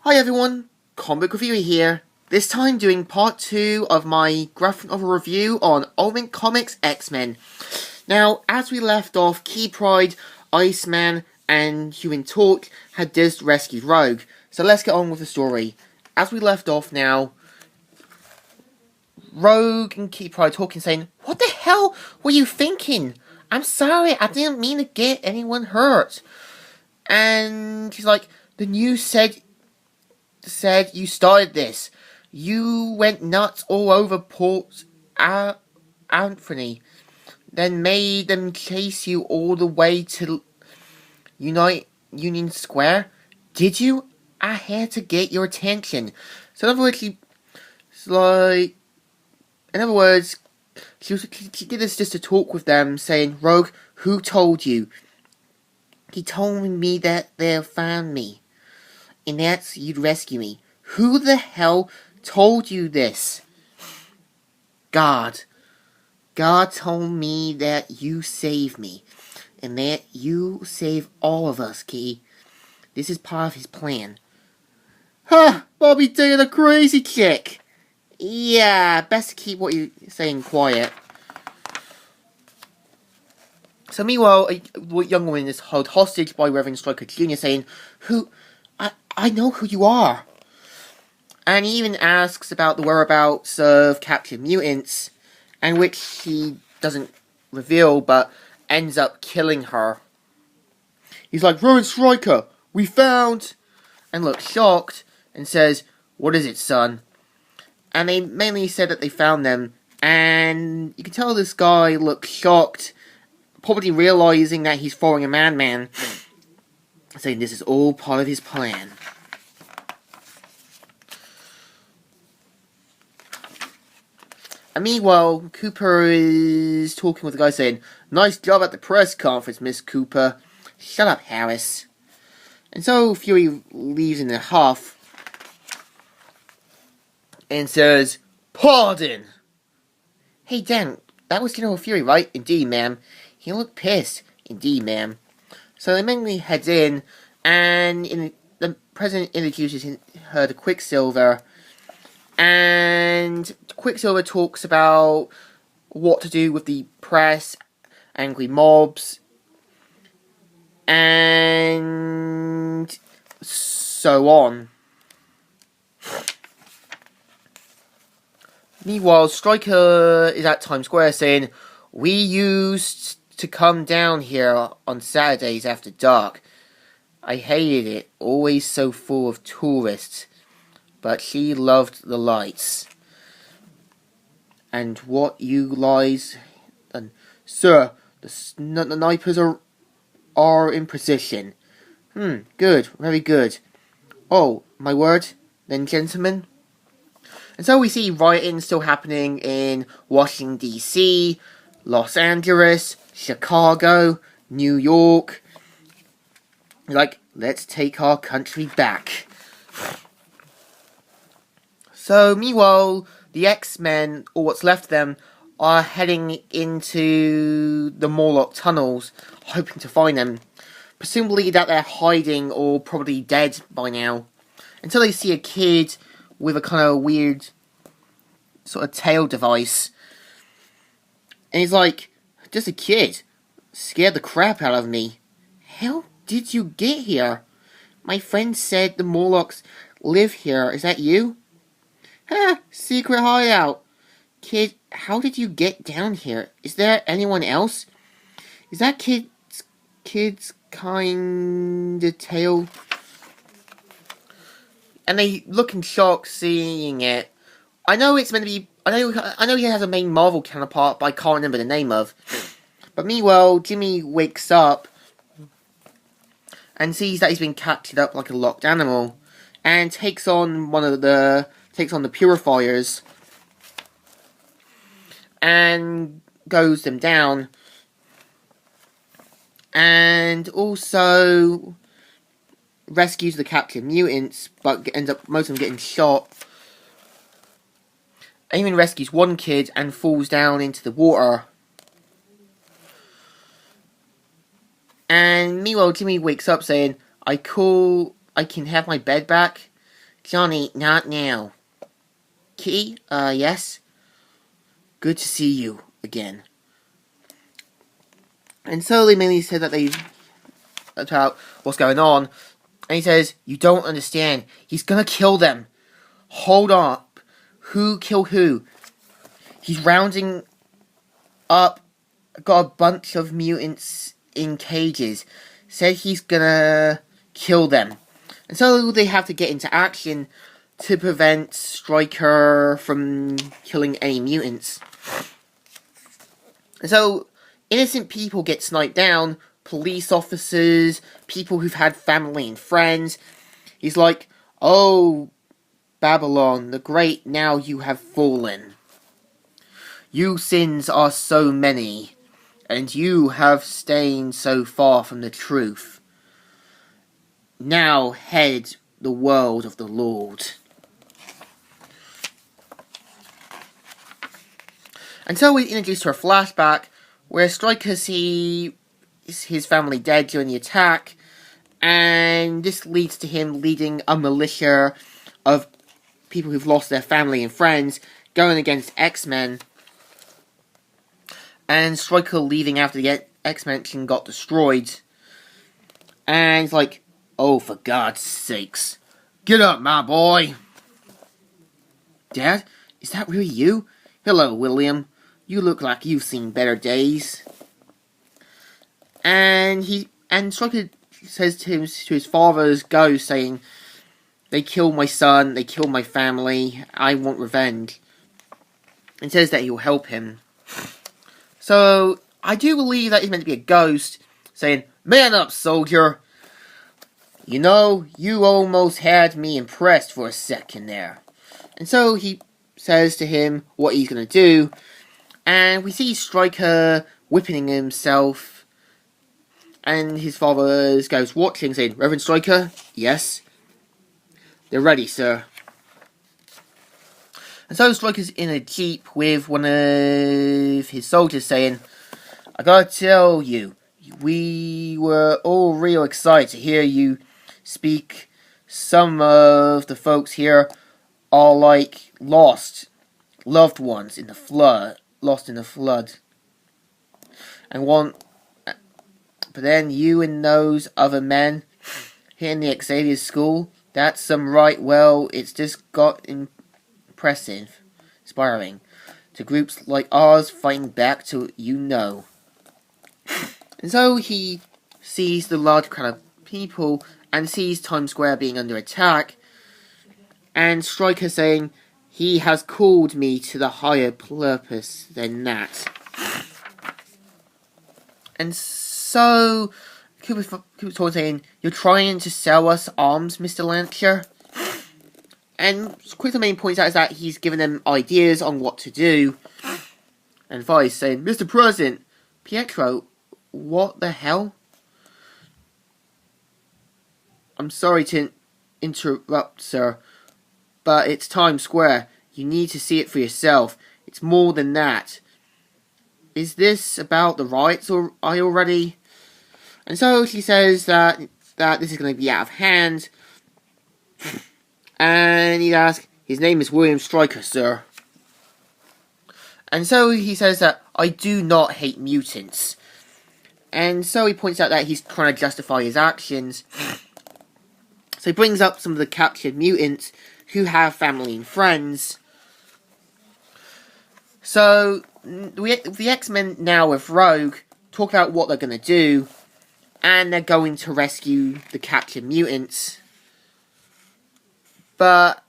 Hi everyone, Comic Reviewer here. This time doing part 2 of my graphic novel review on Ultimate Comics X-Men. Now, as we left off, Key Pride, Iceman, and Human Torch had just rescued Rogue. So let's get on with the story. As we left off now, Rogue and Key Pride talking, saying, "What the hell were you thinking? I'm sorry, I didn't mean to get anyone hurt." And he's like, "The news said you started this. You went nuts all over Port Anthony, then made them chase you all the way to Union Square. Did you? I had to get your attention." So in other words, she did this just to talk with them, saying, "Rogue, who told you?" "He told me that they'll find me, and that's you'd rescue me." "Who the hell told you this?" "God. God told me that you save me, and that you save all of us, Key. This is part of his plan." "Ha! Bobby dated a crazy chick." "Yeah, best to keep what you're saying quiet." So meanwhile, a young woman is held hostage by Reverend Stryker Jr., saying, I know who you are." And he even asks about the whereabouts of captured mutants, and which he doesn't reveal, but ends up killing her. He's like, "Reverend Stryker, we found," and looks shocked, and says, "What is it, son?" And they mainly said that they found them, and you can tell this guy looks shocked, probably realizing that he's following a madman, saying this is all part of his plan. And meanwhile, Cooper is talking with the guy saying, "Nice job at the press conference, Miss Cooper." "Shut up, Harris." And so Fury leaves in a huff and says, "Pardon." "Hey, Dan, that was General Fury, right?" "Indeed, ma'am." "He looked pissed." "Indeed, ma'am." So they mainly heads in, and the president introduces her to Quicksilver, and Quicksilver talks about what to do with the press, angry mobs, and so on. Meanwhile, Stryker is at Times Square saying, "We used to come down here on Saturdays after dark. I hated it, always so full of tourists. But she loved the lights. And what you lies... And, sir, the snipers are in position." Good, very good." "Oh, my word, then, gentlemen." And so we see rioting still happening in Washington, D.C., Los Angeles, Chicago, New York. Like, let's take our country back. So, meanwhile, the X-Men, or what's left of them, are heading into the Morlock tunnels, hoping to find them. Presumably that they're hiding or probably dead by now. Until they see a kid with a kind of weird sort of tail device. And he's like, "Just a kid. Scared the crap out of me." "How did you get here?" "My friend said the Morlocks live here. Is that you?" "Ha! Secret hideout." "Kid, how did you get down here? Is there anyone else?" "Is that kid's kind of tail?" And they look in shock seeing it. I know it's meant to be... I know he has a main Marvel counterpart, but I can't remember the name of. But meanwhile, Jimmy wakes up and sees that he's been captured up like a locked animal, and takes on the purifiers and goes them down, and also rescues the captured mutants, but ends up most of them getting shot. And even rescues one kid and falls down into the water. And meanwhile, Jimmy wakes up saying, I can have my bed back." Johnny, not now. Kitty, yes? Good to see you again. And so they mainly said that they about what's going on. And he says, you don't understand. He's gonna kill them. Hold up. Who killed who? He's rounding up, got a bunch of mutants in cages. Said he's gonna kill them. And so they have to get into action to prevent Stryker from killing any mutants. And so innocent people get sniped down, police officers, people who've had family and friends. He's like, oh, Babylon, the great, now you have fallen. You sins are so many, and you have stained so far from the truth. Now head the world of the Lord. And so we're introduced to a flashback where Stryker sees his family dead during the attack, and this leads to him leading a militia of people who've lost their family and friends going against X-Men, and Stryker leaving after the X-Men got destroyed. And he's like, oh, for God's sakes, get up, my boy. Dad, is that really you? Hello, William. You look like you've seen better days. And Stryker says to his father's ghost, saying, they killed my son, they killed my family, I want revenge. And says that he'll help him. So, I do believe that he's meant to be a ghost, saying, man up, soldier. You know, you almost had me impressed for a second there. And so he says to him what he's going to do. And we see Stryker whipping himself. And his father goes watching, saying, Reverend Stryker? Yes? They're ready, sir. And so Stryker's in a jeep with one of his soldiers saying, I gotta tell you, we were all real excited to hear you speak. Some of the folks here are like lost loved ones in the flood, lost in the flood. And but then you and those other men here in the Xavier School, that's some right, well, it's just got impressive, inspiring. To groups like ours fighting back to And so he sees the large crowd of people and sees Times Square being under attack. And Stryker saying, he has called me to the higher purpose than that. And so Cooper's saying, you're trying to sell us arms, Mr. Lancher? And Quicksilver points out is that he's given them ideas on what to do. And Vi's saying, Mr. President, Pietro, what the hell? I'm sorry to interrupt, sir, but it's Times Square. You need to see it for yourself. It's more than that. Is this about the riots or I already? And so she says that this is going to be out of hand. And he asks, his name is William Stryker, sir. And so he says that I do not hate mutants. And so he points out that he's trying to justify his actions. So he brings up some of the captured mutants who have family and friends. So the X-Men now with Rogue talk about what they're going to do. And they're going to rescue the captured mutants. But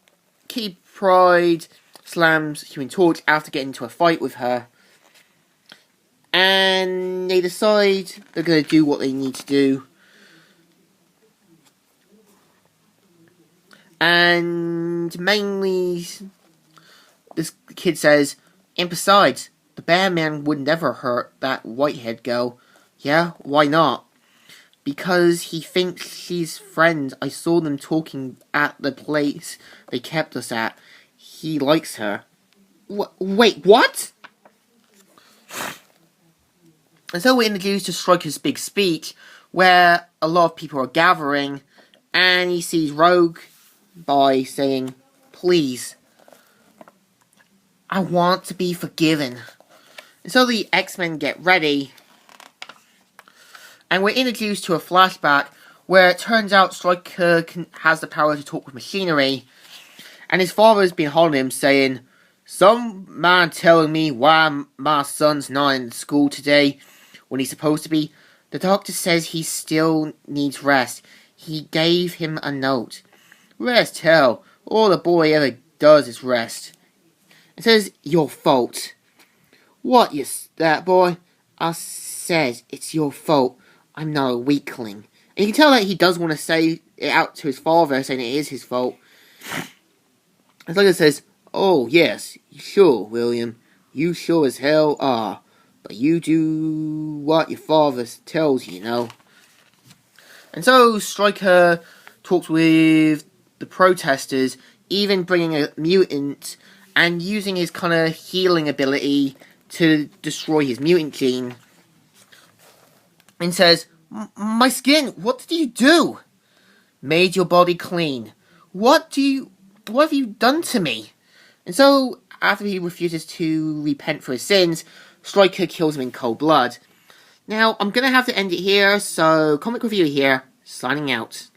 Kitty Pryde slams Human Torch after getting into a fight with her. And they decide they're going to do what they need to do. And mainly, this kid says, and besides, the Batman would never hurt that Whitehead girl. Yeah, why not? Because he thinks she's friends. I saw them talking at the place they kept us at. He likes her. Wait, what? And so we're introduced to Stryker's big speech, where a lot of people are gathering, and he sees Rogue by saying, "Please, I want to be forgiven." And so the X-Men get ready, and we're introduced to a flashback where it turns out Stryker has the power to talk with machinery, and his father has been holding him saying, "Some man telling me why my son's not in school today when he's supposed to be. The doctor says he still needs rest. He gave him a note. Rest, hell. All the boy ever does is rest." It says, "Your fault." "What, that boy?" "I said it's your fault. I'm not a weakling." And you can tell that he does want to say it out to his father, saying it is his fault. And Stryker says, "Oh, yes, sure, William. You sure as hell are. But you do what your father tells you, you know." And so Stryker talks with the protesters, even bringing a mutant and using his kind of healing ability to destroy his mutant gene. And says, "My skin, what did you do?" "Made your body clean. What have you done to me?" And so, after he refuses to repent for his sins, Stryker kills him in cold blood. Now, I'm going to have to end it here, so Comic Review here, signing out.